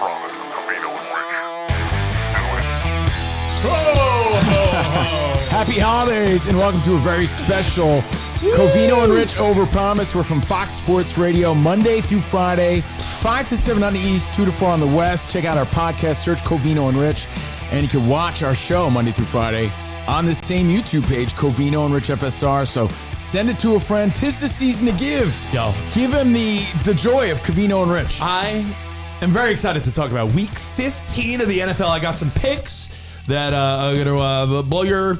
Overpromised with Covino and Rich. Do it. Happy holidays and welcome to a very special Covino and Rich Overpromised. We're from Fox Sports Radio Monday through Friday, 5 to 7 on the East, 2 to 4 on the West. Check out our podcast, search Covino and Rich, and you can watch our show Monday through Friday on the same YouTube page, Covino and Rich FSR. So send it to a friend. 'Tis the season to give. Yo. Give him the joy of Covino and Rich. I am very excited to talk about Week 15 of the NFL. I got some picks that are going to blow your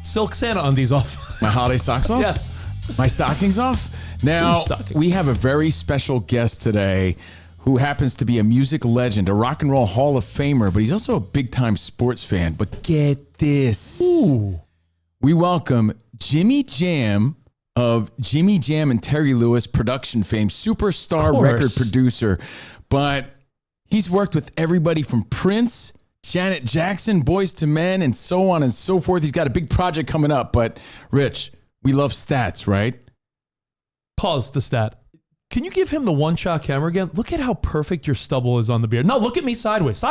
Silk Santa undies off. My holiday socks off? Yes. My stockings off? Now, we have a very special guest today who happens to be a music legend, a rock and roll Hall of Famer, but he's also a big-time sports fan. But get this. Ooh. We welcome Jimmy Jam of Jimmy Jam and Terry Lewis production fame, superstar record producer. But he's worked with everybody from Prince, Janet Jackson, Boys to Men, and so on and so forth. He's got a big project coming up. But, Rich, we love stats, right? Pause the stat. Can you give him the one-shot camera again? Look at how perfect your stubble is on the beard. No, look at me sideways.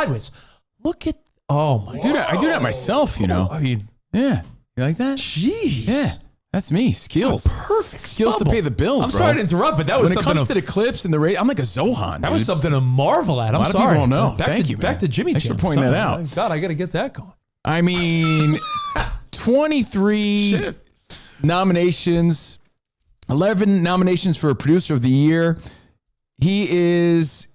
Look at, oh my God. I do that myself, you know. I mean, yeah. You like that? Jeez. Yeah. That's me. Skills. Perfect skills stubble. to pay the bills, I'm bro. sorry to interrupt, but that was when it comes to the clips and the rate, I'm like a Zohan. That was something to marvel at. I'm sorry. sorry. A lot of people don't know. Thank you, man. Back to Jimmy Jam. Thanks for pointing that out. God, I got to get that going. I mean, 23 nominations, 11 nominations for Producer of the Year. He is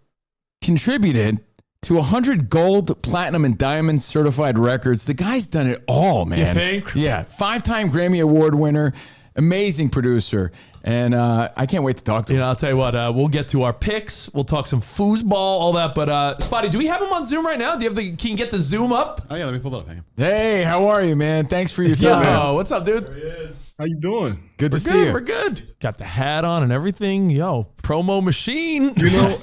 contributed to 100 gold, platinum, and diamond certified records. The guy's done it all, man. You think? Yeah. 5-time Grammy Award winner. Amazing producer. And I can't wait to talk to him. I'll tell you what, we'll get to our picks. We'll talk some foosball, all that. But, Spotty, do we have him on Zoom right now? Can you get the Zoom up? Oh, yeah, let me pull it up. Hang on. Hey, how are you, man? Thanks for your time. Yo, what's up, dude? There he is. How you doing? Good to see you. We're good. Got the hat on and everything. Yo, promo machine. You know,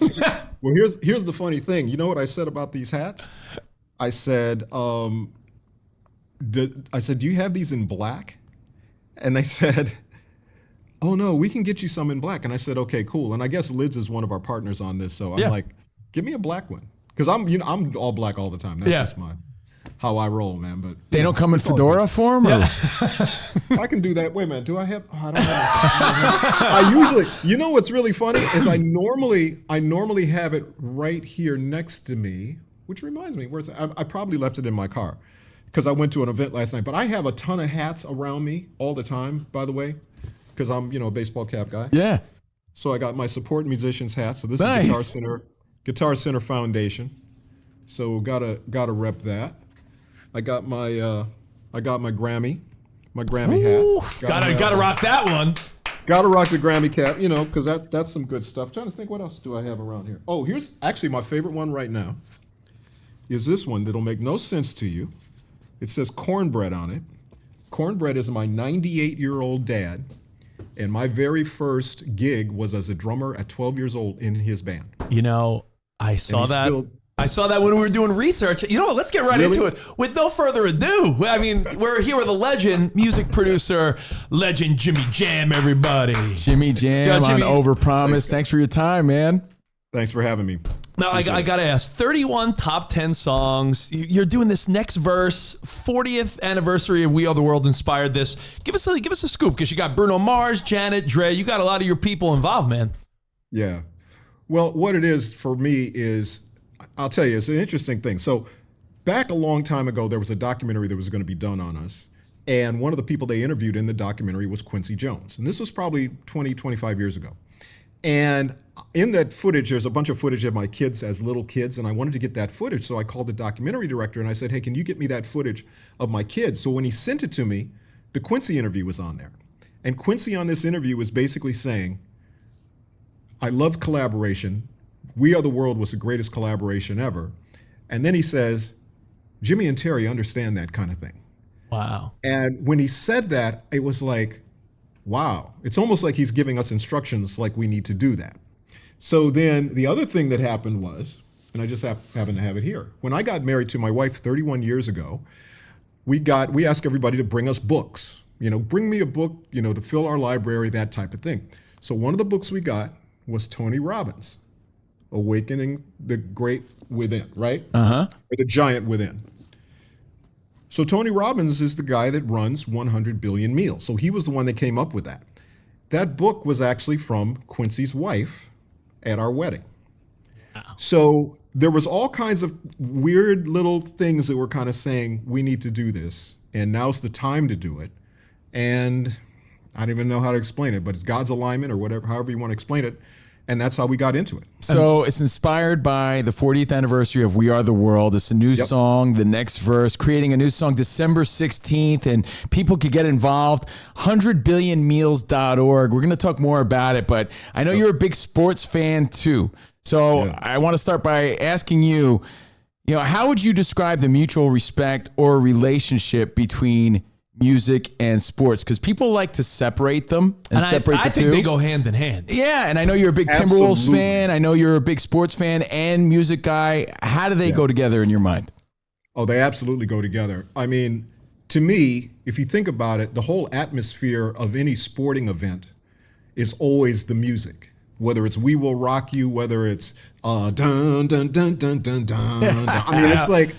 well, here's the funny thing. You know what I said about these hats? I said, do you have these in black? And they said, oh no, we can get you some in black. And I said, okay, cool. And I guess Lids is one of our partners on this, so I'm like, give me a black one, because I'm all black all the time. That's just how I roll, man. But they don't come in fedora form, or I can do that. Wait a minute, do I have? Oh, I don't have. I usually, you know, what's really funny is I normally have it right here next to me, which reminds me, where's I probably left it in my car because I went to an event last night. But I have a ton of hats around me all the time, by the way, because I'm, a baseball cap guy. Yeah. So I got my support musicians hat. So this nice. is Guitar Center Foundation. So gotta rep that. I got my Grammy hat. Gotta rock that one. Gotta rock the Grammy cap, because that's some good stuff. Trying to think, what else do I have around here? Oh, here's actually my favorite one right now. Is this one that'll make no sense to you. It says Cornbread on it. Cornbread is my 98-year-old dad, and my very first gig was as a drummer at 12 years old in his band. I saw that. I saw that when we were doing research. Let's get right into it. With no further ado, I mean, we're here with a legend, music producer, legend Jimmy Jam, everybody. Jimmy Jam on Overpromised. Thanks for your time, man. Thanks for having me. Now, I got to ask, 31 top 10 songs. You're doing this next verse, 40th anniversary of We Are the World inspired this. Give us a scoop, because you got Bruno Mars, Janet, Dre. You got a lot of your people involved, man. Yeah. Well, what it is for me is, I'll tell you, it's an interesting thing. So back a long time ago, there was a documentary that was going to be done on us. And one of the people they interviewed in the documentary was Quincy Jones. And this was probably 20, 25 years ago. And in that footage, there's a bunch of footage of my kids as little kids, and I wanted to get that footage. So I called the documentary director and I said, hey, can you get me that footage of my kids? So when he sent it to me, the Quincy interview was on there. And Quincy on this interview was basically saying, I love collaboration. We Are the World was the greatest collaboration ever. And then he says, Jimmy and Terry understand that kind of thing. Wow. And when he said that, it was like, wow. It's almost like he's giving us instructions like we need to do that. So then the other thing that happened was, and I just happen to have it here. When I got married to my wife 31 years ago, we asked everybody to bring us books. Bring me a book, to fill our library, that type of thing. So one of the books we got was Tony Robbins. awakening the great within, right? Or the giant within. So Tony Robbins is the guy that runs 100 Billion Meals. So he was the one that came up with that. That book was actually from Quincy's wife at our wedding. So there was all kinds of weird little things that were kind of saying, we need to do this, and now's the time to do it. And I don't even know how to explain it, but it's God's alignment or whatever, however you want to explain it. And that's how we got into it. So it's inspired by the 40th anniversary of We Are the World. It's a new song, the next verse, creating a new song December 16th, and people could get involved. 100billionmeals.org. We're going to talk more about it, but I know you're a big sports fan too. So I want to start by asking you, how would you describe the mutual respect or relationship between music and sports? Because people like to separate them and separate the two. I think they go hand in hand. Yeah, and I know you're a big Timberwolves fan. I know you're a big sports fan and music guy. How do they go together in your mind? Oh, they absolutely go together. I mean, to me, if you think about it, the whole atmosphere of any sporting event is always the music. Whether it's We Will Rock You, whether it's dun, dun, dun, dun, dun, dun, dun. I mean, it's like,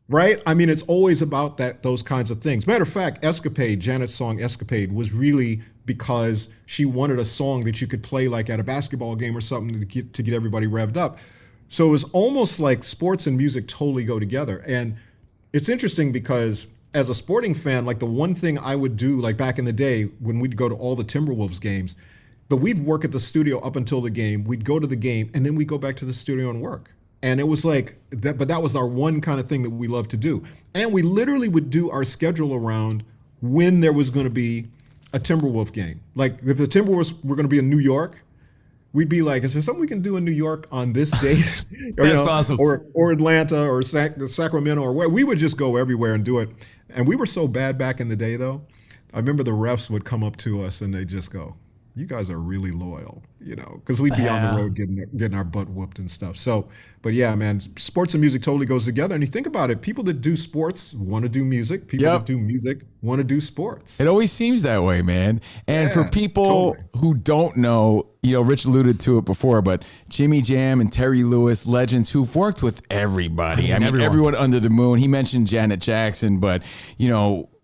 right? I mean, it's always about those kinds of things. Matter of fact, Escapade, Janet's song Escapade, was really because she wanted a song that you could play like at a basketball game or something to get everybody revved up. So it was almost like sports and music totally go together. And it's interesting because as a sporting fan, like the one thing I would do, like back in the day when we'd go to all the Timberwolves games, but we'd work at the studio up until the game, we'd go to the game, and then we'd go back to the studio and work. And it was like that, but that was our one kind of thing that we loved to do. And we literally would do our schedule around when there was going to be a Timberwolf game. Like if the Timberwolves were going to be in New York, we'd be like, is there something we can do in New York on this date? Or, That's awesome. Or Atlanta or Sacramento or where. We would just go everywhere and do it. And we were so bad back in the day, though. I remember the refs would come up to us and they'd just go, you guys are really loyal, because we'd be on the road getting our butt whooped and stuff. So, but yeah, man, sports and music totally goes together. And you think about it, people that do sports want to do music. People that do music want to do sports. It always seems that way, man. And for people who don't know, Rich alluded to it before, but Jimmy Jam and Terry Lewis, legends who've worked with everybody. I mean, everyone under the moon. He mentioned Janet Jackson, but,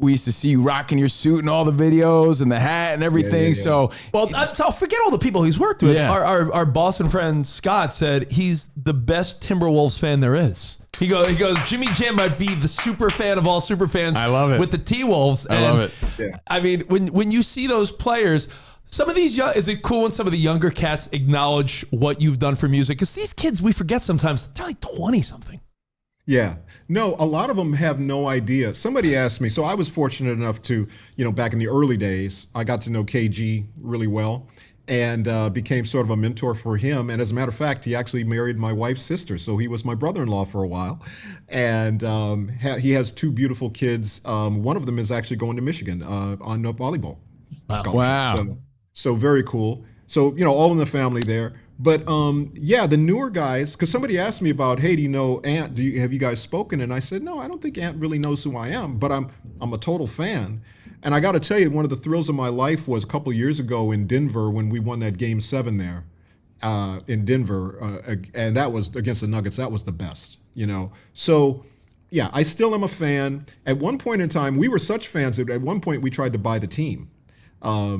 we used to see you rocking your suit and all the videos and the hat and everything. So, well, so forget all the people he's worked with. Yeah. Our Boston friend Scott said he's the best Timberwolves fan there is. He goes, Jimmy Jam might be the super fan of all super fans. I love it. With the T-Wolves. I love it. Yeah. I mean, when you see those players, some of these is it cool when some of the younger cats acknowledge what you've done for music? Because these kids, we forget sometimes, they're like 20-something. Yeah. No, a lot of them have no idea. Somebody asked me, so I was fortunate enough to, back in the early days, I got to know KG really well and became sort of a mentor for him. And as a matter of fact, he actually married my wife's sister. So he was my brother-in-law for a while. And he has two beautiful kids. One of them is actually going to Michigan on a volleyball scholarship. Wow. So very cool. So, all in the family there. But the newer guys, because somebody asked me about, hey, do you know Ant? Have you guys spoken? And I said, no, I don't think Ant really knows who I am, but I'm a total fan. And I got to tell you, one of the thrills of my life was a couple of years ago in Denver when we won that Game 7 there in Denver, and that was against the Nuggets. That was the best, So, yeah, I still am a fan. At one point in time, we were such fans that at one point we tried to buy the team.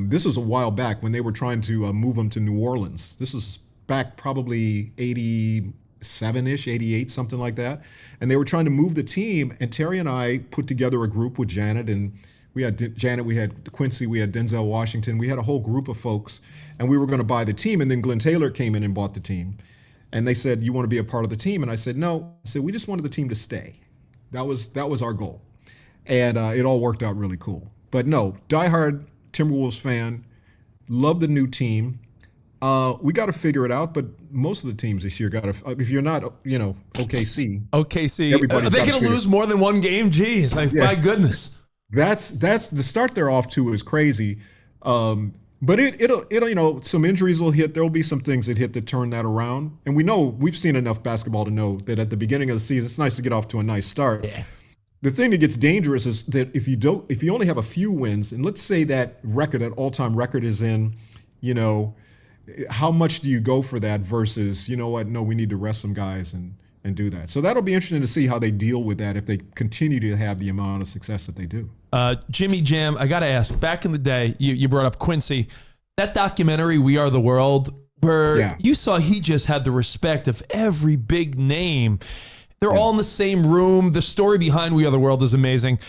This was a while back when they were trying to move them to New Orleans. This was back probably 87-ish, 88, something like that. And they were trying to move the team. And Terry and I put together a group with Janet. And we had Janet, we had Quincy, we had Denzel Washington. We had a whole group of folks. And we were going to buy the team. And then Glenn Taylor came in and bought the team. And they said, you want to be a part of the team? And I said, no. I said, we just wanted the team to stay. That was our goal. And it all worked out really cool. But no, diehard Timberwolves fan, love the new team. We got to figure it out, but most of the teams this year got to. If you're not, OKC. Are they going to lose more than one game? Jeez, my goodness. That's the start they're off to is crazy. But it'll some injuries will hit. There'll be some things that hit that turn that around. And we've seen enough basketball to know that at the beginning of the season, it's nice to get off to a nice start. Yeah. The thing that gets dangerous is that if you only have a few wins, and let's say that all-time record is in, how much do you go for that versus, you know what, no, we need to rest some guys and do that. So that'll be interesting to see how they deal with that if they continue to have the amount of success that they do. Jimmy Jam, I got to ask, back in the day, you brought up Quincy, that documentary, We Are the World, where you saw he just had the respect of every big name. They're all in the same room. The story behind We Are the World is amazing.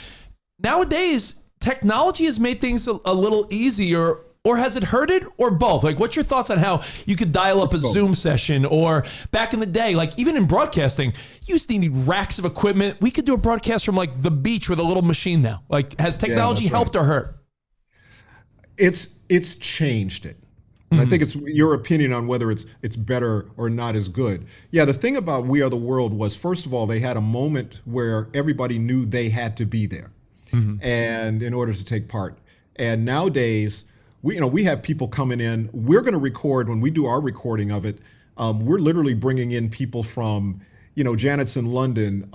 Nowadays, technology has made things a little easier, or has it hurt it, or both? Like, what's your thoughts on how you could dial up a Zoom session, or back in the day, like even in broadcasting, you used to need racks of equipment. We could do a broadcast from like the beach with a little machine now. Like, has technology helped or hurt? It's changed it. And I think it's your opinion on whether it's better or not as good. Yeah, the thing about We Are the World was, first of all, they had a moment where everybody knew they had to be there, and in order to take part. And nowadays, we have people coming in. We're going to record, when we do our recording of it, we're literally bringing in people from, Janet's in London,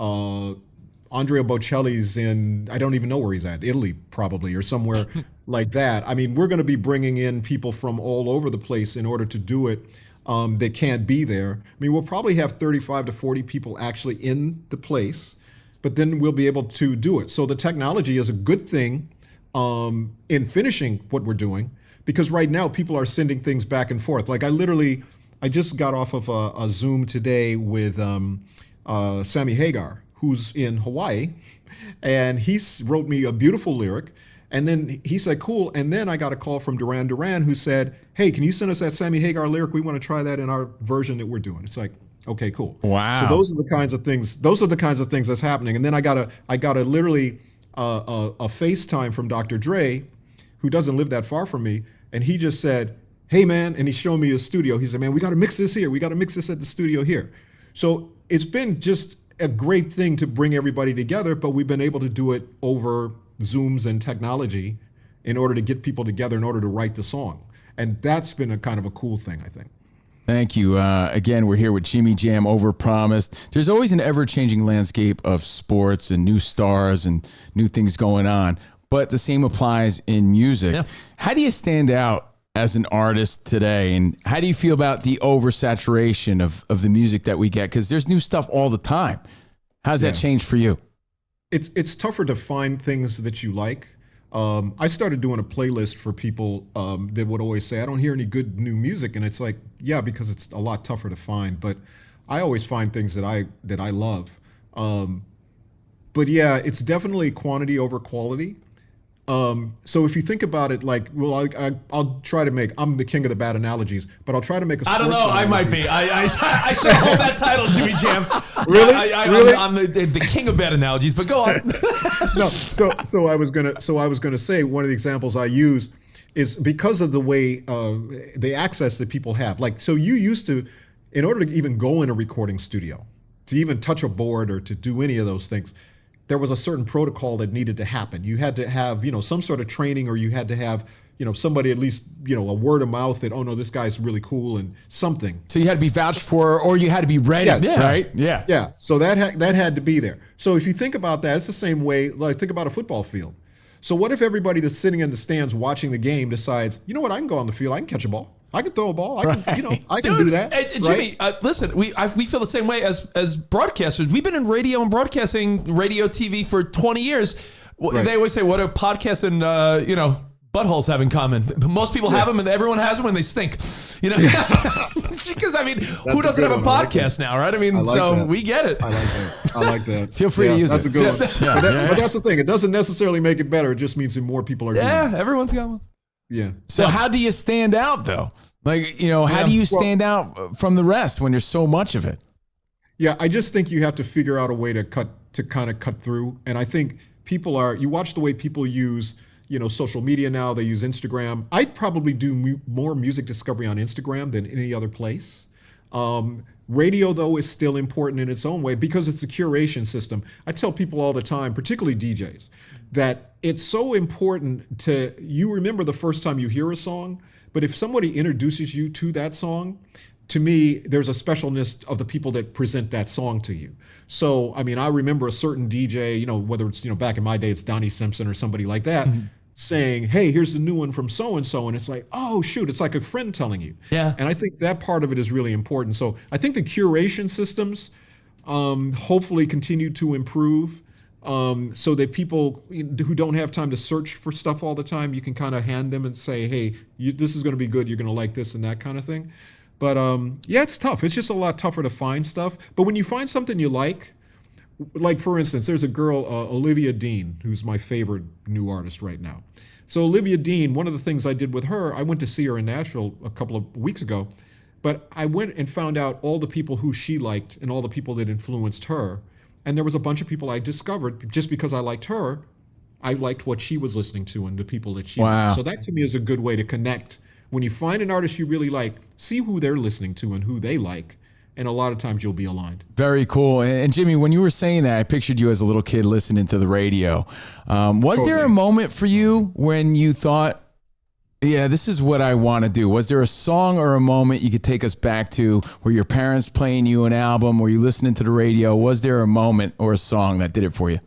Andrea Bocelli's in, I don't even know where he's at, Italy probably, or somewhere like that. I mean, we're going to be bringing in people from all over the place in order to do it that can't be there. I mean, we'll probably have 35 to 40 people actually in the place, but then we'll be able to do it. So the technology is a good thing in finishing what we're doing, because right now people are sending things back and forth. Like I just got off of a Zoom today with Sammy Hagar, who's in Hawaii, and he wrote me a beautiful lyric. And then he said, cool. And then I got a call from Duran Duran, who said, hey, can you send us that Sammy Hagar lyric? We want to try that in our version that we're doing. It's like, okay, cool. Wow. So those are the kinds of things that's happening. And then I got a literally a FaceTime from Dr. Dre, who doesn't live that far from me. And he just said, hey man, and he showed me his studio. He said, man, we got to mix this here. We got to mix this at the studio here. So it's been just a great thing to bring everybody together, but we've been able to do it over Zooms and technology in order to get people together in order to write the song. And that's been a kind of a cool thing, I think. Thank you. Again, we're here with Jimmy Jam, Overpromised. There's always an ever-changing landscape of sports and new stars and new things going on, but the same applies in music. Yeah. How do you stand out as an artist today, and how do you feel about the oversaturation of the music that we get? Because there's new stuff all the time. How's that changed for you? It's tougher to find things that you like. I started doing a playlist for people that would always say, I don't hear any good new music. And it's like, yeah, because it's a lot tougher to find. But I always find things that I love. But yeah, it's definitely quantity over quality. So if you think about it, like, well, I'll try to make, I'm the king of the bad analogies, but I'll try to make a sports I don't know, analogy. I might be. I should hold that title, Jimmy Jam. Really? Really? I'm the king of bad analogies, but go on. No, so I was gonna say, one of the examples I use is because of the way the access that people have. Like, so you used to, in order to even go in a recording studio, to even touch a board or to do any of those things, there was a certain protocol that needed to happen. You had to have, some sort of training, or you had to have, somebody at least, a word of mouth that, oh no, this guy's really cool and something. So you had to be vouched for, or you had to be ready, right? Yeah. Yeah. So that had to be there. So if you think about that, it's the same way, like think about a football field. So what if everybody that's sitting in the stands watching the game decides, you know what, I can go on the field, I can catch a ball. I can throw a ball. I can, I can do that. Jimmy, listen, we feel the same way as broadcasters. We've been in radio and broadcasting, radio, TV for 20 years. Right. They always say, what do podcasts and buttholes have in common? Most people have them, and everyone has them when they stink. Because who doesn't have a podcast now, right? We get it. I like that. Feel free to use it. That's a good one. But that's the thing. It doesn't necessarily make it better. It just means that more people are doing it. Yeah, everyone's got one. Yeah. So how do you stand out, though? Like, how do you stand out from the rest when there's so much of it? Yeah, I just think you have to figure out a way to kind of cut through. And I think you watch the way people use, social media now. They use Instagram. I'd probably do more music discovery on Instagram than any other place. Radio, though, is still important in its own way because it's a curation system. I tell people all the time, particularly DJs, that it's so important you remember the first time you hear a song, but if somebody introduces you to that song, to me, there's a specialness of the people that present that song to you. So, I remember a certain DJ, whether it's, back in my day, it's Donnie Simpson or somebody like that. Mm-hmm. saying, hey, here's the new one from so and so. And it's like, oh, shoot, it's like a friend telling you. Yeah. And I think that part of it is really important. So I think the curation systems hopefully continue to improve so that people who don't have time to search for stuff all the time, you can kind of hand them and say, hey, this is going to be good. You're going to like this and that kind of thing. But yeah, it's tough. It's just a lot tougher to find stuff. But when you find something you like for instance, there's a girl, Olivia Dean, who's my favorite new artist right now. So Olivia Dean, one of the things I did with her, I went to see her in Nashville a couple of weeks ago, but I went and found out all the people who she liked and all the people that influenced her. And there was a bunch of people I discovered just because I liked her. I liked what she was listening to and the people that she liked. So that to me is a good way to connect. When you find an artist you really like, see who they're listening to and who they like. And a lot of times you'll be aligned. Very cool. And Jimmy, when you were saying that, I pictured you as a little kid listening to the radio. Was there a moment for you when you thought, yeah, this is what I want to do? Was there a song or a moment you could take us back to where your parents playing you an album, or you listening to the radio? Was there a moment or a song that did it for you?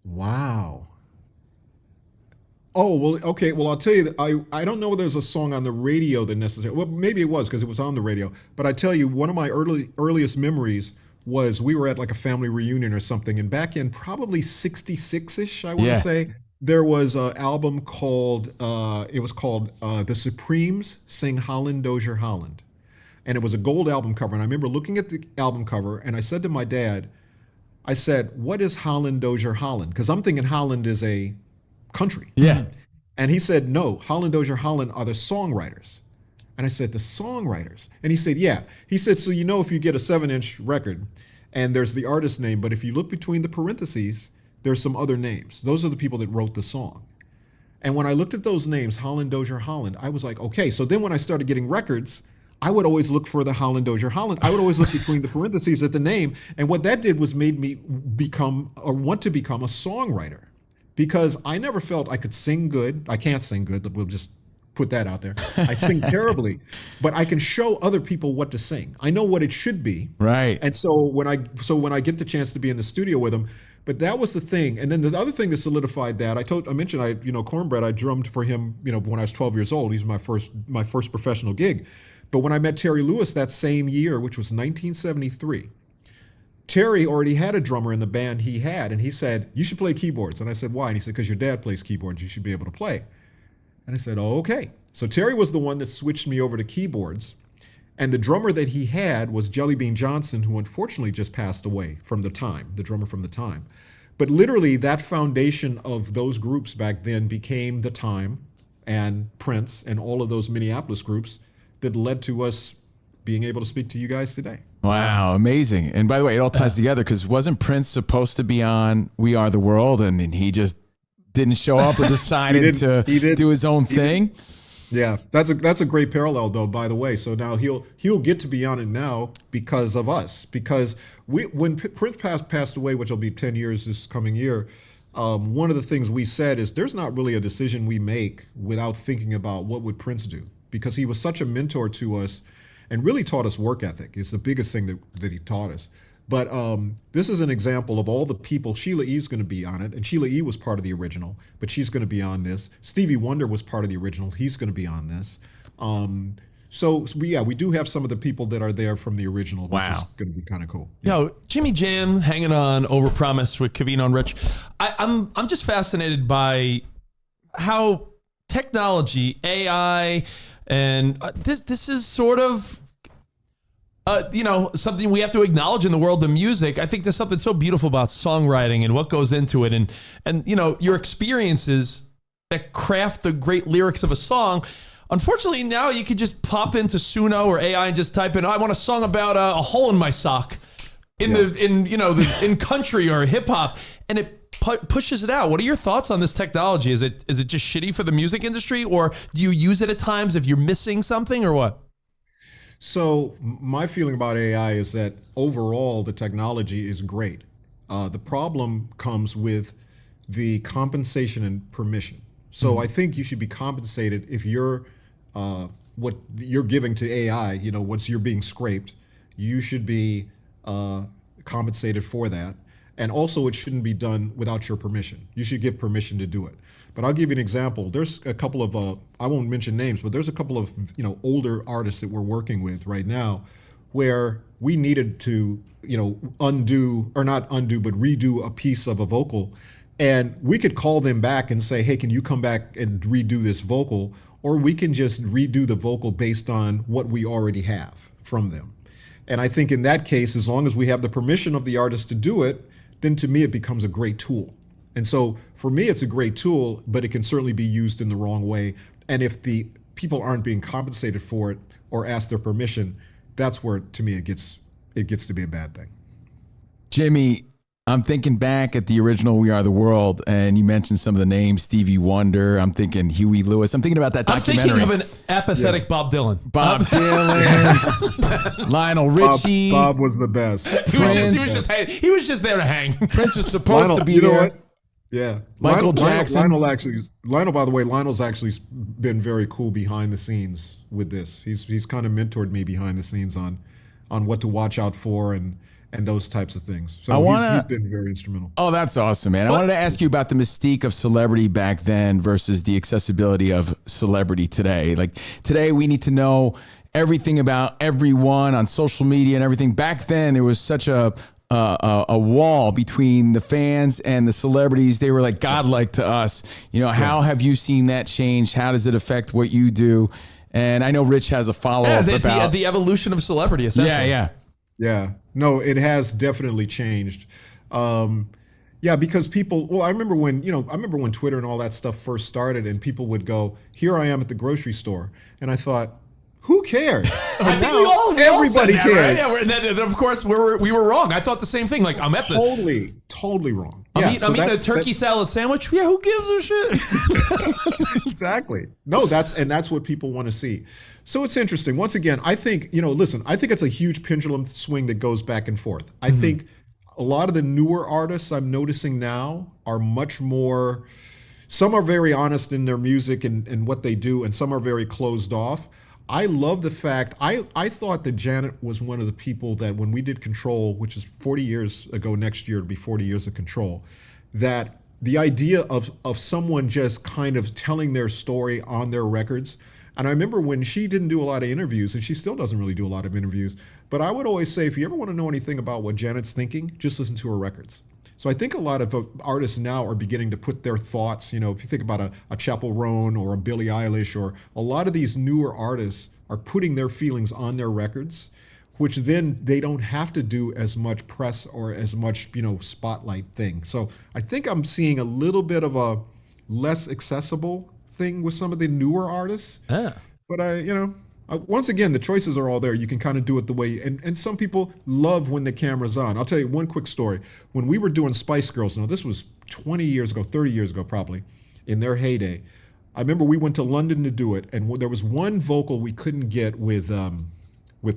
Wow. Oh, well, okay. Well, I'll tell you that I don't know whether there's a song on the radio that necessarily, well, maybe it was because it was on the radio. But I tell you, one of my earliest memories was we were at like a family reunion or something. And back in probably 66-ish, I want to say, there was an album called, The Supremes Sing Holland Dozier Holland. And it was a gold album cover. And I remember looking at the album cover and I said to my dad, I said, what is Holland Dozier Holland? Because I'm thinking Holland is a country. Yeah. And he said, no, Holland Dozier Holland are the songwriters. And I said, the songwriters? And he said, yeah. He said, so you know if you get a 7-inch record and there's the artist name, but if you look between the parentheses, there's some other names. Those are the people that wrote the song. And when I looked at those names, Holland Dozier Holland, I was like, okay. So then when I started getting records, I would always look for the Holland Dozier Holland. I would always look between the parentheses at the name. And what that did was made me want to become a songwriter. Because I never felt I could sing good. I can't sing good, but we'll just put that out there. I sing terribly, but I can show other people what to sing. I know what it should be. Right. And so when I get the chance to be in the studio with them, but that was the thing. And then the other thing that solidified that, I mentioned Cornbread, I drummed for him, when I was 12 years old. He's my first professional gig. But when I met Terry Lewis that same year, which was 1973, Terry already had a drummer in the band he had, and he said, you should play keyboards. And I said, why? And he said, because your dad plays keyboards, you should be able to play. And I said, oh, okay. So Terry was the one that switched me over to keyboards. And the drummer that he had was Jelly Bean Johnson, who unfortunately just passed away from The Time, the drummer from The Time. But literally that foundation of those groups back then became The Time and Prince and all of those Minneapolis groups that led to us being able to speak to you guys today. Wow, amazing. And by the way, it all ties together because wasn't Prince supposed to be on We Are the World and he just didn't show up or decided to do his own thing? Yeah, that's a great parallel though, by the way. So now he'll get to be on it now because of us. Because when Prince passed away, which will be 10 years this coming year, one of the things we said is there's not really a decision we make without thinking about what would Prince do, because he was such a mentor to us and really taught us work ethic. It's the biggest thing that he taught us. But this is an example of all the people. Sheila E. is going to be on it, and Sheila E. was part of the original, but she's going to be on this. Stevie Wonder was part of the original. He's going to be on this. So we do have some of the people that are there from the original, which is going to be kind of cool. Yeah. Yo, Jimmy Jam hanging on Overpromised with Covino and Rich. I'm just fascinated by how technology, AI, and this is sort of something we have to acknowledge in the world of music. I think there's something so beautiful about songwriting and what goes into it, and your experiences that craft the great lyrics of a song. Unfortunately, now you can just pop into Suno or AI and just type in, I want a song about a hole in my sock in country or hip hop, and it pushes it out. What are your thoughts on this technology? Is it just shitty for the music industry, or do you use it at times if you're missing something, or what? So my feeling about AI is that overall the technology is great. The problem comes with the compensation and permission. So I think you should be compensated if you're what you're giving to AI. Once you're being scraped, you should be compensated for that. And also, it shouldn't be done without your permission. You should give permission to do it. But I'll give you an example. There's a couple of, I won't mention names, but there's a couple of, older artists that we're working with right now where we needed to, undo, or not undo, but redo a piece of a vocal. And we could call them back and say, hey, can you come back and redo this vocal? Or we can just redo the vocal based on what we already have from them. And I think in that case, as long as we have the permission of the artist to do it, then to me, it becomes a great tool. And so for me, it's a great tool, but it can certainly be used in the wrong way. And if the people aren't being compensated for it or ask their permission, that's where, to me, it gets to be a bad thing. Jimmy, I'm thinking back at the original We Are the World, and you mentioned some of the names, Stevie Wonder. I'm thinking Huey Lewis. I'm thinking about that documentary. I'm thinking of an apathetic Bob Dylan. Bob Dylan, Lionel Richie. Bob was the best. He was just there to hang. Prince was supposed to be you know there. What? Yeah. Michael Jackson. Lionel's actually been very cool behind the scenes with this. He's kind of mentored me behind the scenes on what to watch out for and those types of things. So he's been very instrumental. Oh, that's awesome, man. I wanted to ask you about the mystique of celebrity back then versus the accessibility of celebrity today. Like today, we need to know everything about everyone on social media and everything. Back then, there was such a wall between the fans and the celebrities. They were like godlike to us. How have you seen that change? How does it affect what you do? And I know Rich has a follow-up about the evolution of celebrity, essentially. Yeah. No, it has definitely changed. Because people, I remember when Twitter and all that stuff first started and people would go, here I am at the grocery store. And I thought, who cares? I think everybody cares. Right? Yeah, and then, of course, we were wrong. I thought the same thing. Like, I'm at totally wrong. I'm eating a turkey salad sandwich. Yeah, who gives a shit? Exactly. No, that's what people want to see. So it's interesting. Once again, I think, I think it's a huge pendulum swing that goes back and forth. I think a lot of the newer artists I'm noticing now are much more, some are very honest in their music and what they do, and some are very closed off. I love the fact, I thought that Janet was one of the people that when we did Control, which is 40 years ago next year, it'll be 40 years of Control, that the idea of someone just kind of telling their story on their records. And I remember when she didn't do a lot of interviews, and she still doesn't really do a lot of interviews, but I would always say, if you ever want to know anything about what Janet's thinking, just listen to her records. So I think a lot of artists now are beginning to put their thoughts, if you think about a Chappell Roan or a Billie Eilish, or a lot of these newer artists are putting their feelings on their records, which then they don't have to do as much press or as much, spotlight thing. So I think I'm seeing a little bit of a less accessible thing with some of the newer artists. Yeah. But once again, the choices are all there. You can kind of do it the way, and some people love when the camera's on. I'll tell you one quick story. When we were doing Spice Girls, now this was 20 years ago, 30 years ago probably, in their heyday, I remember we went to London to do it, and there was one vocal we couldn't get with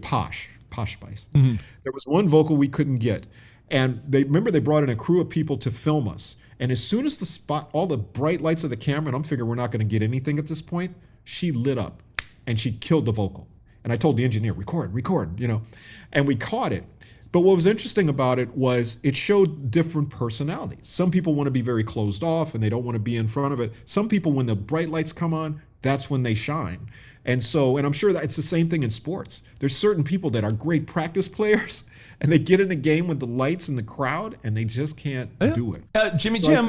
Posh Spice. Mm-hmm. There was one vocal we couldn't get, and they brought in a crew of people to film us. And as soon as all the bright lights of the camera, and I'm figuring we're not going to get anything at this point, she lit up. And she killed the vocal. And I told the engineer, record, and we caught it. But what was interesting about it was it showed different personalities. Some people want to be very closed off and they don't want to be in front of it. Some people, when the bright lights come on, that's when they shine. And I'm sure that it's the same thing in sports. There's certain people that are great practice players and they get in a game with the lights and the crowd and they just can't do it. Jimmy Jim,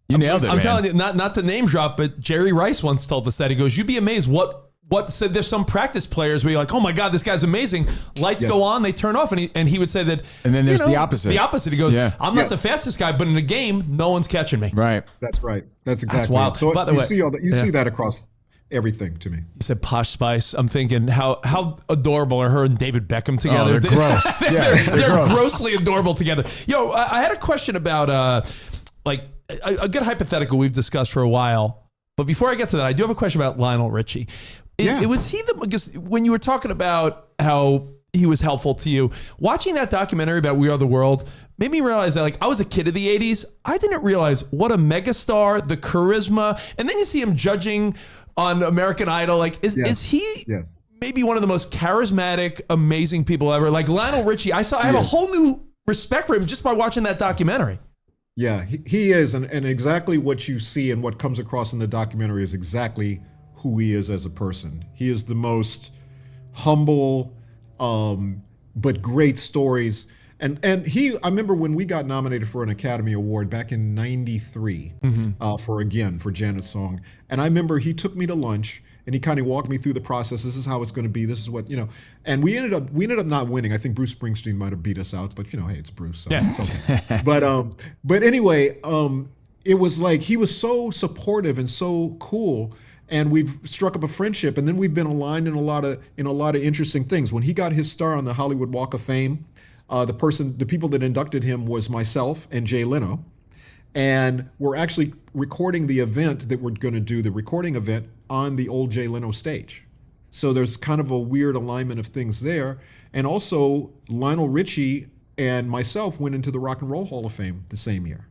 you nailed it, I'm man. telling you, not to name drop, but Jerry Rice once told us that. He goes, you'd be amazed what said there's some practice players where you're like, oh my God, this guy's amazing. Lights go on, they turn off, and he would say that. And then there's the opposite. The opposite. He goes, I'm not the fastest guy, but in a game, no one's catching me. Right. That's right. That's exactly. That's wild. Right. So by the way, see that across everything to me. You said Posh Spice. I'm thinking how adorable are her and David Beckham together. Oh, they're gross. they're grossly adorable together. Yo, I had a question about a good hypothetical we've discussed for a while. But before I get to that, I do have a question about Lionel Richie. It was because when you were talking about how he was helpful to you, watching that documentary about We Are the World made me realize that, I was a kid of the 80s. I didn't realize what a megastar, the charisma, and then you see him judging on American Idol. Is he maybe one of the most charismatic, amazing people ever? Like Lionel Richie, I have a whole new respect for him just by watching that documentary. Yeah, he is. And exactly what you see and what comes across in the documentary is exactly who he is as a person. He is the most humble, but great stories. And I remember when we got nominated for an Academy Award back in '93 for Janet's song. And I remember he took me to lunch and he kind of walked me through the process. This is how it's going to be. This is what, and we ended up not winning. I think Bruce Springsteen might have beat us out, but hey, it's Bruce. So it's okay. But anyway, it was like, he was so supportive and so cool. And we've struck up a friendship, and then we've been aligned in a lot of interesting things. When he got his star on the Hollywood Walk of Fame, the people that inducted him was myself and Jay Leno, and we're actually recording the event that we're going to do, the recording event, on the old Jay Leno stage. So there's kind of a weird alignment of things there. And also, Lionel Richie and myself went into the Rock and Roll Hall of Fame the same year.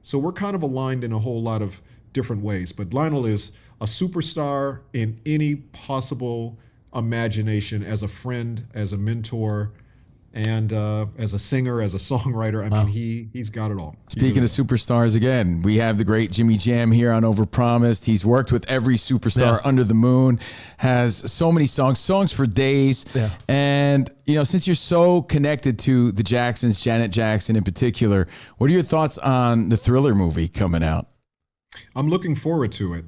So we're kind of aligned in a whole lot of different ways. But Lionel is a superstar in any possible imagination, as a friend, as a mentor, and as a singer, as a songwriter. I mean, he's got it all. Speaking of superstars again, we have the great Jimmy Jam here on Overpromised. He's worked with every superstar under the moon, has so many songs for days. Yeah. And, since you're so connected to the Jacksons, Janet Jackson in particular, what are your thoughts on the Thriller movie coming out? I'm looking forward to it.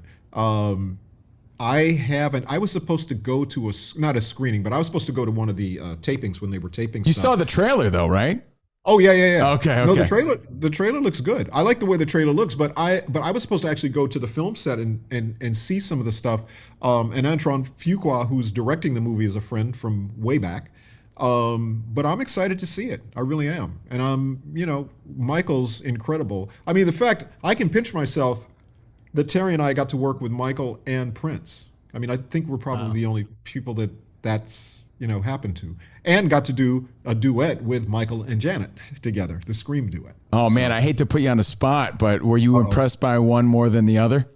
I was supposed to go to not a screening, but I was supposed to go to one of the tapings when they were taping. You saw the trailer though, right? Oh yeah. Okay. No, the trailer looks good. I like the way the trailer looks, but I was supposed to actually go to the film set and see some of the stuff. And Antoine Fuqua, who's directing the movie, is a friend from way back. But I'm excited to see it. I really am. And Michael's incredible. I mean, the fact I can pinch myself that Terry and I got to work with Michael and Prince. I mean, I think we're probably the only people that's happened to, and got to do a duet with Michael and Janet together, the Scream duet. Oh man, I hate to put you on the spot, but were you impressed by one more than the other?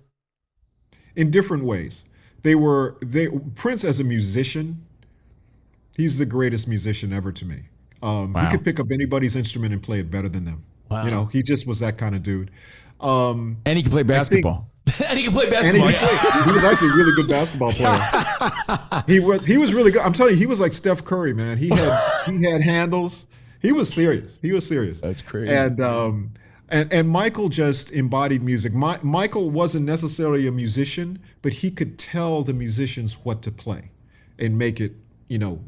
In different ways. Prince as a musician, he's the greatest musician ever to me. He could pick up anybody's instrument and play it better than them. Wow. He just was that kind of dude. And he can play basketball. And he can play basketball. He was actually a really good basketball player. He was really good. I'm telling you, he was like Steph Curry, man. He had handles. He was serious. That's crazy. And Michael just embodied music. Michael wasn't necessarily a musician, but he could tell the musicians what to play and make it,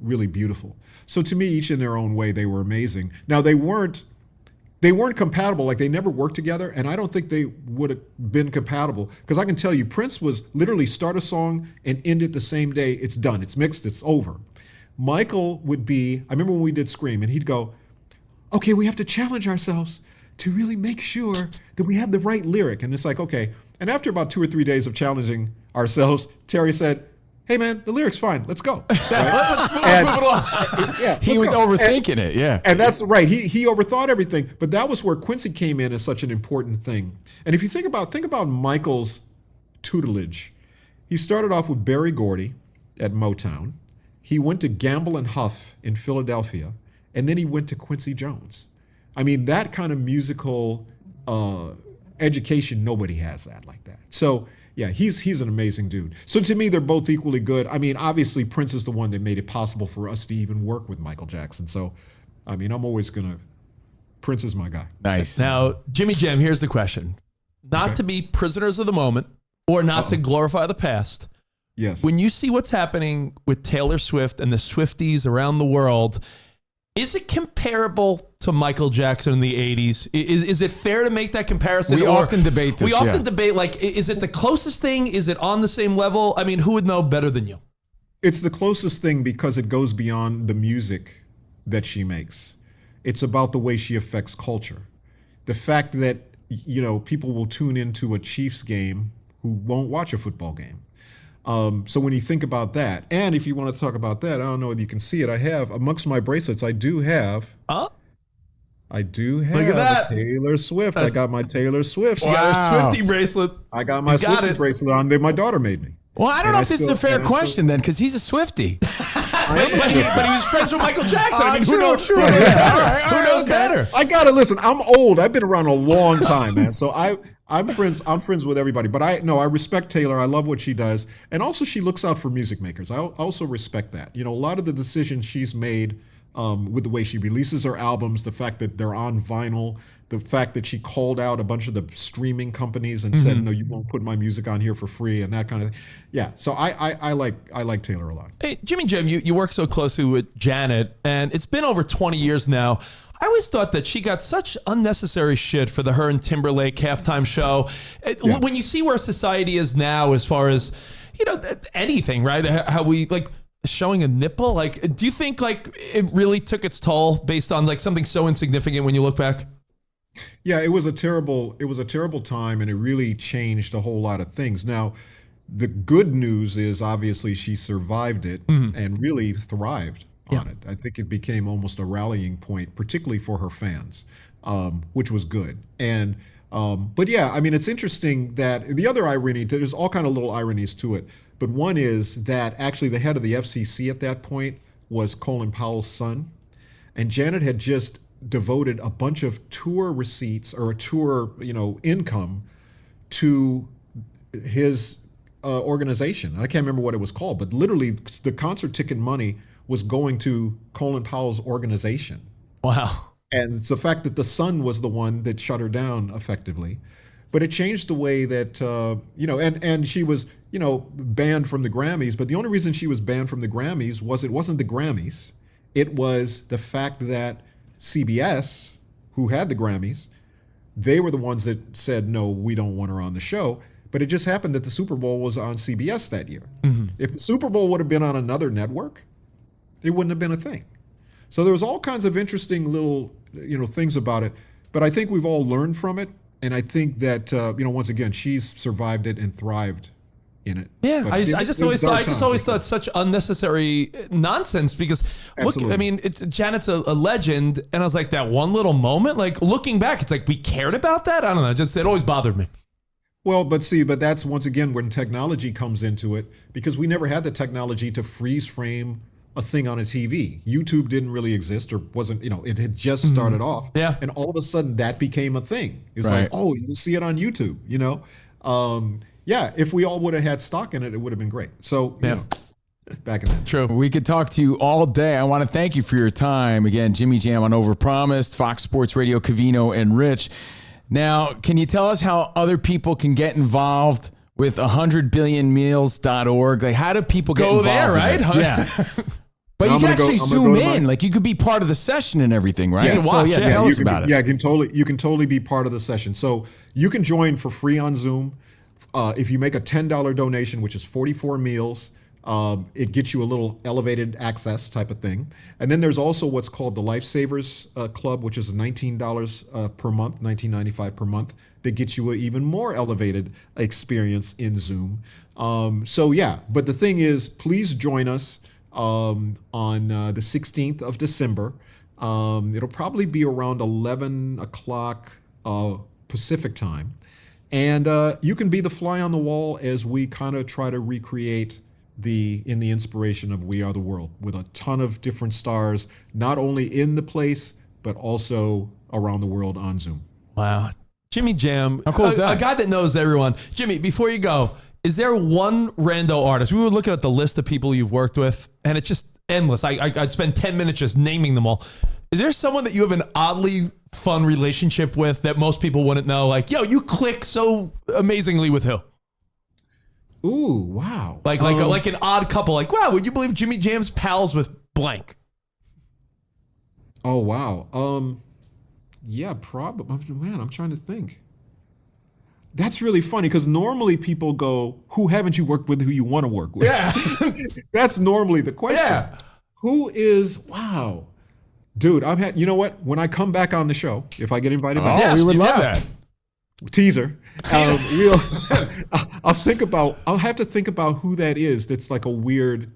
really beautiful. So to me, each in their own way, they were amazing. Now they weren't compatible. Like, they never worked together, and I don't think they would have been compatible, because I can tell you, Prince was literally start a song and end it the same day. It's done. It's mixed. It's over. Michael would be, I remember when we did Scream, and he'd go, okay, we have to challenge ourselves to really make sure that we have the right lyric. And it's like, okay. And after about 2 or 3 days of challenging ourselves, Terry said, hey man, the lyric's fine. Let's go. Right? Let's move it along. He was overthinking it. Yeah. And that's right. He overthought everything. But that was where Quincy came in as such an important thing. And if you think about Michael's tutelage, he started off with Berry Gordy at Motown. He went to Gamble and Huff in Philadelphia, and then he went to Quincy Jones. I mean, that kind of musical education, nobody has that like that. So yeah, he's an amazing dude. So to me, they're both equally good. I mean, obviously, Prince is the one that made it possible for us to even work with Michael Jackson. So, I mean, I'm always Prince is my guy. Nice. Now, Jimmy Jam, here's the question. Not to be prisoners of the moment or not to glorify the past. Yes. When you see what's happening with Taylor Swift and the Swifties around the world, is it comparable to Michael Jackson in the 80s? Is it fair to make that comparison? We often debate this. We often debate, like, is it the closest thing? Is it on the same level? I mean, who would know better than you? It's the closest thing because it goes beyond the music that she makes. It's about the way she affects culture. The fact that, people will tune into a Chiefs game who won't watch a football game. So when you think about that, and if you want to talk about that, I don't know whether you can see it. I have, amongst my bracelets, I do have Look at that. Taylor Swift. I got my Taylor Swift. You got a Swiftie bracelet. I got my Swiftie bracelet on that my daughter made me. Well, I don't know if this is a fair question then, because he's a Swiftie. but he was friends with Michael Jackson. I mean, who knows? True. Who knows better? Who knows better? I gotta listen. I'm old. I've been around a long time, man. So I'm friends. I'm friends with everybody. But I respect Taylor. I love what she does, and also she looks out for music makers. I also respect that. You know, a lot of the decisions she's made with the way she releases her albums, the fact that they're on vinyl, the fact that she called out a bunch of the streaming companies and said, "No, you won't put my music on here for free," and that kind of thing. Yeah. So I like Taylor a lot. Hey, Jimmy Jam, you work so closely with Janet, and it's been over 20 years now. I always thought that she got such unnecessary shit for the her and Timberlake halftime show. Yeah. When you see where society is now, as far as, you know, anything, right? How we like showing a nipple. Like, do you think like it really took its toll based on like something so insignificant when you look back? Yeah, it was a terrible time, and it really changed a whole lot of things. Now, the good news is obviously she survived it and really thrived on it. I think it became almost a rallying point, particularly for her fans, which was good. And but yeah, I mean, it's interesting that the other irony, there's all kind of little ironies to it, but one is that actually the head of the FCC at that point was Colin Powell's son, and Janet had just devoted a bunch of tour receipts or tour, income to his organization. I can't remember what it was called, but literally the concert ticket money was going to Colin Powell's organization. Wow. And it's the fact that the son was the one that shut her down effectively. But it changed the way that, and she was, banned from the Grammys. But the only reason she was banned from the Grammys was it wasn't the Grammys. It was the fact that CBS, who had the Grammys, they were the ones that said, no, we don't want her on the show. But it just happened that the Super Bowl was on CBS that year. If the Super Bowl would have been on another network, it wouldn't have been a thing. So there was all kinds of interesting little, things about it. But I think we've all learned from it. And I think that, once again, she's survived it and thrived in it. Yeah, But I it just was always dark thought such unnecessary nonsense because look, Absolutely. I mean, Janet's a legend, and I was like, that one little moment, like looking back, it's like we cared about that. I don't know, it always bothered me. Well, but that's once again when technology comes into it, because we never had the technology to freeze frame a thing on a TV. YouTube didn't really exist, or wasn't, it had just started off. Yeah. And all of a sudden that became a thing. It's Right. like, oh, you can see it on YouTube, Yeah, if we all would have had stock in it, it would have been great. So, back in that. True. We could talk to you all day. I want to thank you for your time. Again, Jimmy Jam on Overpromised, Fox Sports Radio, Covino and Rich. Now, can you tell us how other people can get involved with 100billionmeals.org? Like, how do people get Go involved there, in right? this? Yeah. But I'm you can gonna go- actually I'm gonna zoom go to in. my- Like, you could be part of the session and everything, right? Yeah. So, yeah, Yeah, tell you us can about be, it. you can totally be part of the session. So you can join for free on Zoom. If you make a $10 donation, which is 44 meals, it gets you a little elevated access type of thing. And then there's also what's called the Lifesavers Club, which is $19 per month, $19.95 per month, that gets you an even more elevated experience in Zoom. So yeah, but the thing is, please join us on the 16th of December. It'll probably be around 11 o'clock Pacific time. And you can be the fly on the wall as we kind of try to recreate the inspiration of We Are the World with a ton of different stars, not only in the place, but also around the world on Zoom. Wow. Jimmy Jam, How cool is that? a guy that knows everyone. Jimmy, before you go, is there one rando artist? We were looking at the list of people you've worked with, and it's just endless. I'd spend 10 minutes just naming them all. Is there someone that you have an oddly fun relationship with that most people wouldn't know? Like, yo, you click so amazingly with who? Ooh, wow. Like an odd couple. Like, wow, would you believe Jimmy Jam's pals with blank? Oh, wow. Yeah, probably. Man, I'm trying to think. That's really funny because normally people go, who haven't you worked with who you want to work with? Yeah. That's normally the question. Yeah. Who is, wow. Dude, you know what? When I come back on the show, if I get invited back, Yes, we would love yeah. that. teaser, I'll have to think about who that is. That's like a weird,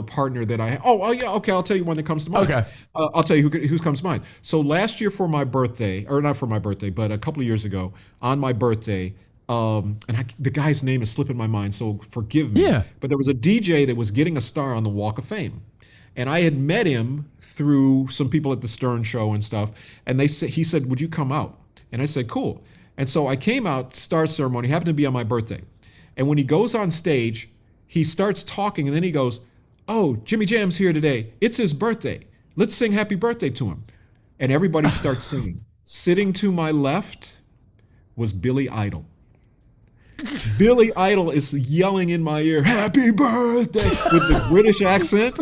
partner that I have. Oh yeah, okay. I'll tell you one that comes to mind. Okay. I'll tell you who comes to mind. So last year for my birthday, or not for my birthday, but a couple of years ago on my birthday, the guy's name is slipping my mind, so forgive me. Yeah. But there was a DJ that was getting a star on the Walk of Fame. And I had met him through some people at the Stern Show and stuff. And he said, would you come out? And I said, cool. And so I came out, star ceremony, happened to be on my birthday. And when he goes on stage, he starts talking and then he goes, oh, Jimmy Jam's here today. It's his birthday. Let's sing happy birthday to him. And everybody starts singing. Sitting to my left was Billy Idol. Billy Idol is yelling in my ear, happy birthday, with the British accent.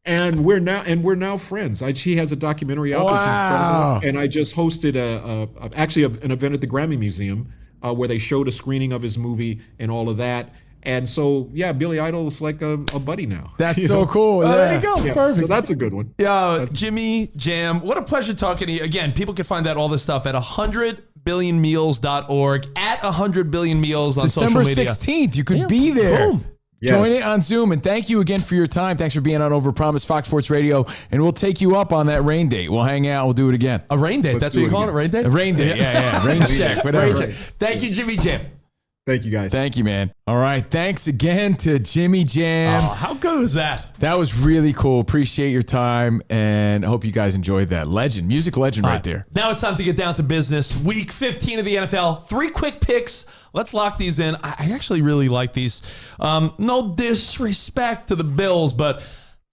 And we're now friends. She has a documentary out that's incredible. And I just hosted an event at the Grammy Museum where they showed a screening of his movie and all of that. And so, yeah, Billy Idol is like a buddy now. That's so cool. There you go. Yeah, Perfect. so that's a good one. Yeah, Jimmy Jam. What a pleasure talking to you. Again, people can find out all this stuff at 100billionmeals.org, at 100billionmeals on social media. December 16th, you could be there. Boom. Yes. Join it on Zoom. And thank you again for your time. Thanks for being on Overpromised Fox Sports Radio. And we'll take you up on that rain date. We'll hang out. We'll do it again. A rain date. Let's That's do what you it call it, again. a rain date? A rain date. Yeah. Rain check. Whatever. Rain check. Thank you, Jimmy Jam. Thank you, guys. Thank you, man. All right. Thanks again to Jimmy Jam. Oh, how good was that? That was really cool. Appreciate your time. And I hope you guys enjoyed that. Legend. Music legend right there. Now it's time to get down to business. Week 15 of the NFL. 3 quick picks. Let's lock these in. I actually really like these. No disrespect to the Bills, but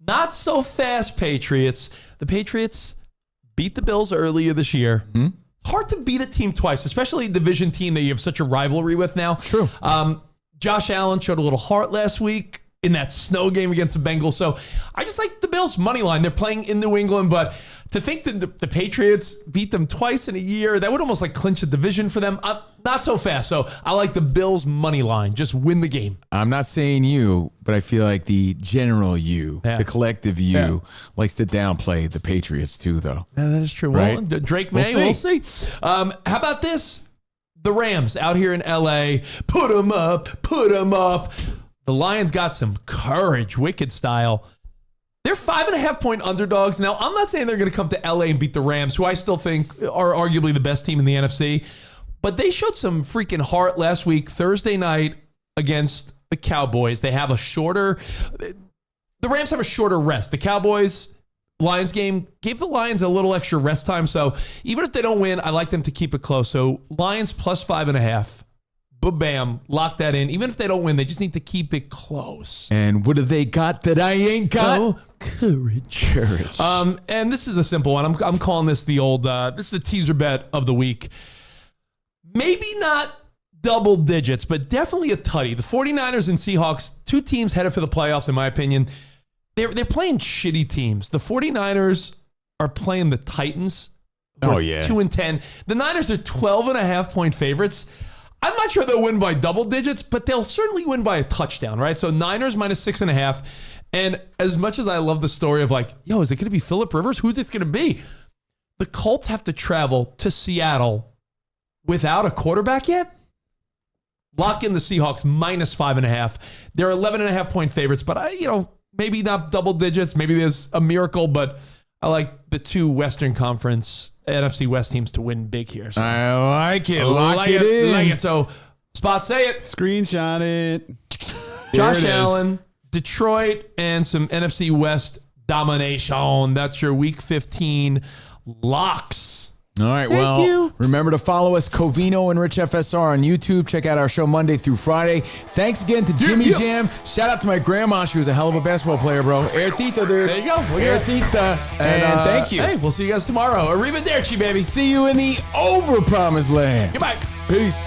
not so fast, Patriots. The Patriots beat the Bills earlier this year. Hard to beat a team twice, especially a division team that you have such a rivalry with now. True. Josh Allen showed a little heart last week in that snow game against the Bengals. So I just like the Bills' money line. They're playing in New England, but to think that the Patriots beat them twice in a year, that would almost like clinch a division for them. Not so fast. So I like the Bills' money line. Just win the game. I'm not saying you, but I feel like the general you, Yeah. the collective you, likes to downplay the Patriots too, though. Yeah, that is true. Right? Well, Drake may. We'll We'll see. How about this? The Rams out here in L.A. Put them up. Put them up. The Lions got some courage, Wicked style. They're 5.5-point underdogs. Now, I'm not saying they're going to come to L.A. and beat the Rams, who I still think are arguably the best team in the NFC. But they showed some freaking heart last week, Thursday night, against the Cowboys. They have the Rams have a shorter rest. The Cowboys Lions game gave the Lions a little extra rest time. So even if they don't win, I like them to keep it close. So Lions plus 5.5. Bam, lock that in. Even if they don't win, they just need to keep it close. And what do they got that I ain't got? Oh, courage. And this is a simple one. I'm calling this the old, this is the teaser bet of the week. Maybe not double digits, but definitely a tutty. The 49ers and Seahawks, 2 teams headed for the playoffs, in my opinion. They're playing shitty teams. The 49ers are playing the Titans. Oh, yeah. 2-10. The Niners are 12.5-point favorites. I'm not sure they'll win by double digits, but they'll certainly win by a touchdown, right? So Niners minus 6.5. And as much as I love the story of like, yo, is it going to be Phillip Rivers? Who's this going to be? The Colts have to travel to Seattle without a quarterback yet. Lock in the Seahawks minus 5.5. They're 11.5-point favorites, but maybe not double digits. Maybe there's a miracle, but I like the 2 Western Conference NFC West teams to win big here. So. I like it. Lock it in. Like it. So, Spot, say it. Screenshot it. Josh Allen, Detroit, and some NFC West domination. That's your Week 15 locks. All right, Thank you. Remember to follow us, Covino and Rich FSR on YouTube. Check out our show Monday through Friday. Thanks again to Jimmy Jam. Shout out to my grandma. She was a hell of a basketball player, bro. Ertita, dude. There you go. Ertita. And thank you. Hey, we'll see you guys tomorrow. Arrivederci, baby. See you in the Overpromised land. Goodbye. Peace.